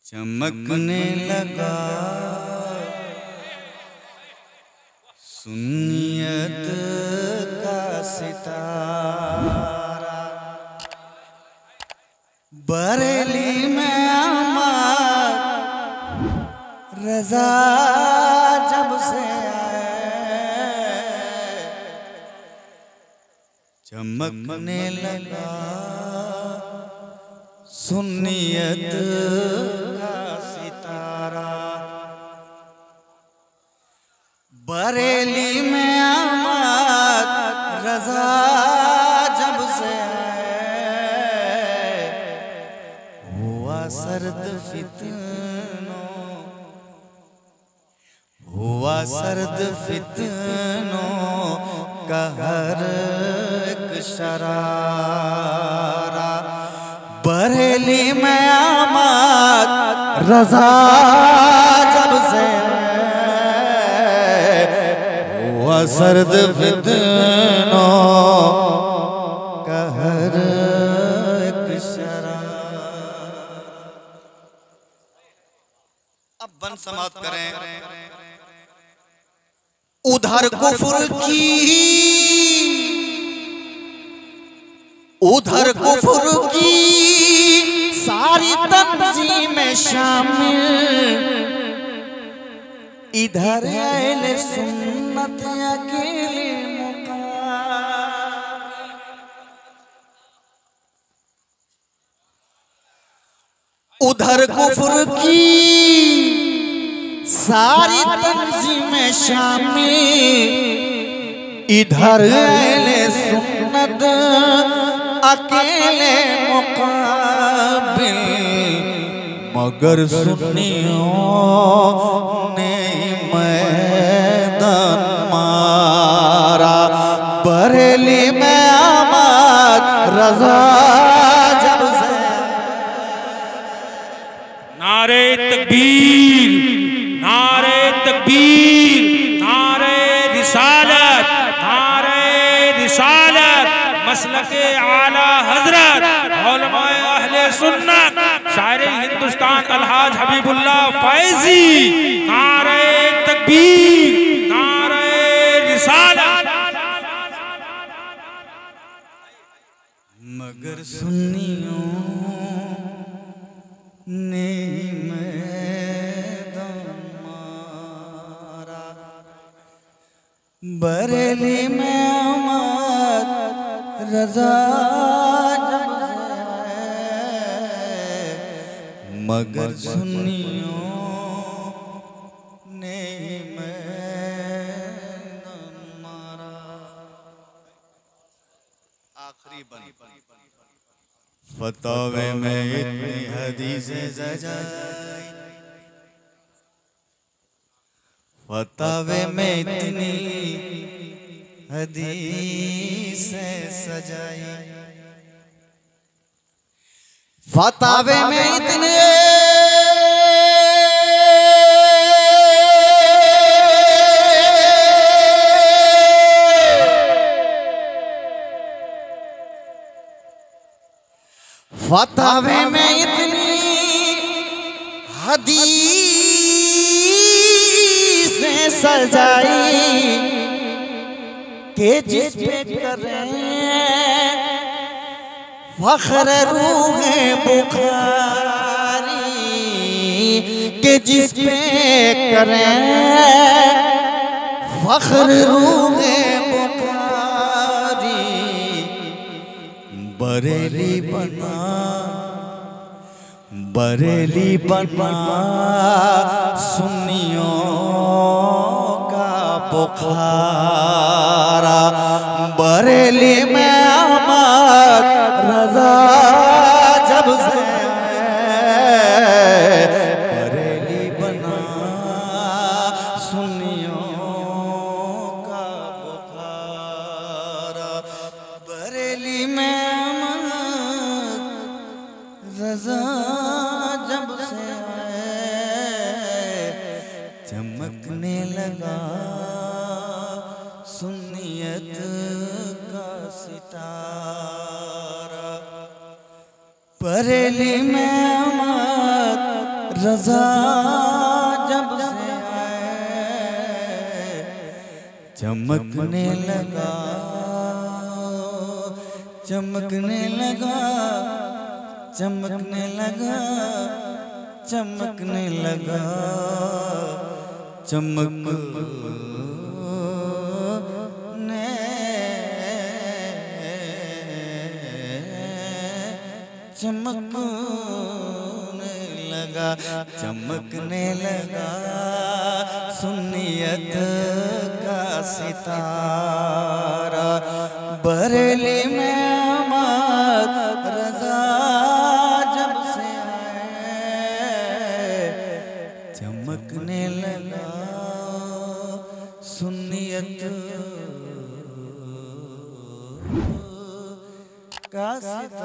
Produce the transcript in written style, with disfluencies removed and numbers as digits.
चमकने लगा सुन्नियत का सितारा, बरेली में आमद रज़ा जब से आए, चमकने लगा सुन्नियत का सितारा, बरेली में आमद रज़ा जब से आए, हुआ सर्द फितनों का हर एक शरारा, बरेली में आमद रज़ा जब से हुआ सर्द फितनों का हर एक शरारा। अब बन समाप्त करें। उधर कुफ्र की सारी तंजीमें शामिल, इधर अहले सुन्नत अकेले मुकाबिल। उधर कुफ्र की सारी तंजीमें शामिल, इधर अहले सुन्नत अकेले मुकाबिल, मगर सुन्नियों ने मैदान मारा, बरेली में आमद रज़ा जब से। नारे तकबीर, नारे तकबीर, नारे रिसालत, नारे रिसालत, मसलके आला हजरत उलमाए अहले सुन्नत शायरे हिंदुस्तान अलहाज हबीबुल्लाह फैजी, नारे तकबीर, नारे रिसालत। मगर सुन्नियों ने मैदान मारा, बरेली में आमद रज़ा जब से आए, मगर सुन्नियों ने मैदान मारा। आखिरी बन फतवे में इतनी हदीसें सजाई, फतवे में इतनी हदीसें सजाई, फतवे में इतने फतवे में इतनी हदीसें सजाई के जिस पे करें फख्र रूहे बुखारी, के जिस पे करें फख्र रूहे बुखारी, बरेली बना सुन्नियों का बुखारा, बरेली में आमद रज़ा जब से, बरेली बना सुन्नियों का बुखारा, बरेली में आमद रज़ा जब से आए, चमकने लगा सुन्नियत का सितारा, बरेली में आमद रजा जब से आए चमकने लगा, चमकने लगा, चमकने लगा, चमकने लगा, चमकने चमकने लगा, चमकने लगा सुन्नियत का सितारा। बरेली में अहमद रजा जब से आए चमकने लगा सुन्नियत का सितारा।